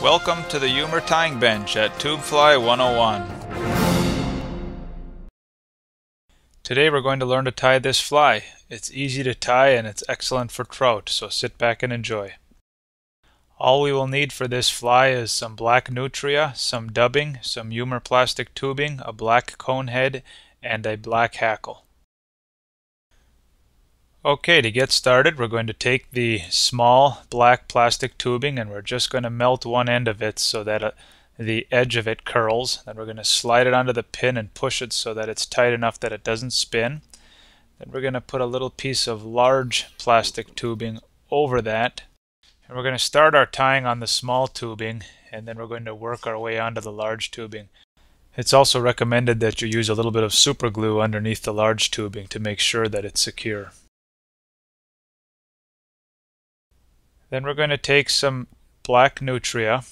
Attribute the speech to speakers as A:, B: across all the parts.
A: Welcome to the Eumer tying bench at Tubefly 101. Today we're going to learn to tie this fly. It's easy to tie and it's excellent for trout, so sit back and enjoy. All we will need for this fly is some black nutria, some dubbing, some Eumer plastic tubing, a black cone head, and a black hackle. Okay, to get started, we're going to take the small black plastic tubing and we're just going to melt one end of it so that the edge of it curls. Then we're going to slide it onto the pin and push it so that it's tight enough that it doesn't spin. Then we're going to put a little piece of large plastic tubing over that. And we're going to start our tying on the small tubing and then we're going to work our way onto the large tubing. It's also recommended that you use a little bit of super glue underneath the large tubing to make sure that it's secure. Then we're going to take some black nutria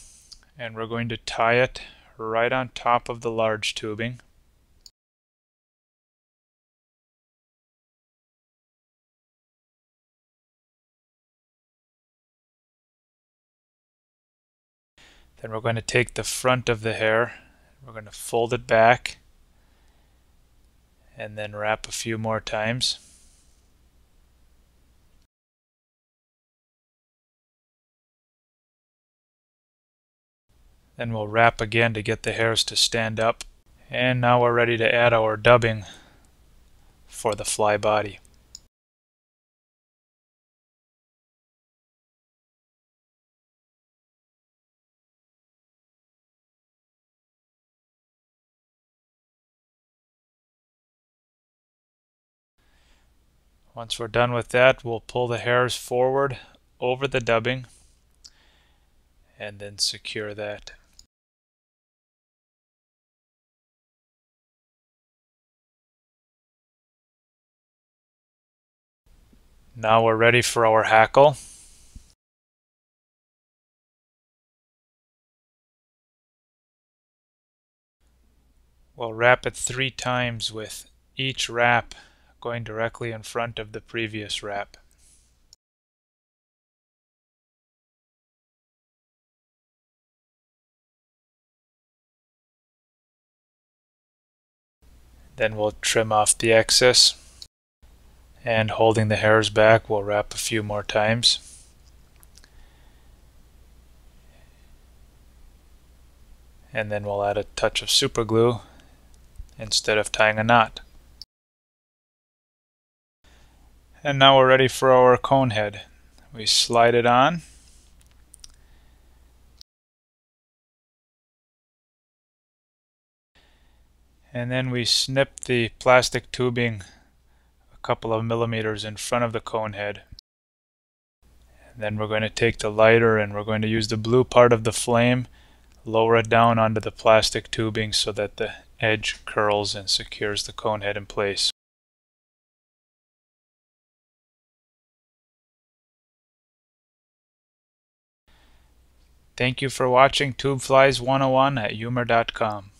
A: and we're going to tie it right on top of the large tubing. Then we're going to take the front of the hair, we're going to fold it back and then wrap a few more times. Then we'll wrap again to get the hairs to stand up. And now we're ready to add our dubbing for the fly body. Once we're done with that, we'll pull the hairs forward over the dubbing and then secure that. Now we're ready for our hackle. We'll wrap it 3 times with each wrap going directly in front of the previous wrap. Then we'll trim off the excess. And holding the hairs back, we'll wrap a few more times. And then we'll add a touch of super glue instead of tying a knot. And now we're ready for our cone head. We slide it on. And then we snip the plastic tubing a couple of millimeters in front of the cone head. And then we're going to take the lighter and we're going to use the blue part of the flame, lower it down onto the plastic tubing so that the edge curls and secures the cone head in place. Thank you for watching Tubeflies 101 at Eumer.com.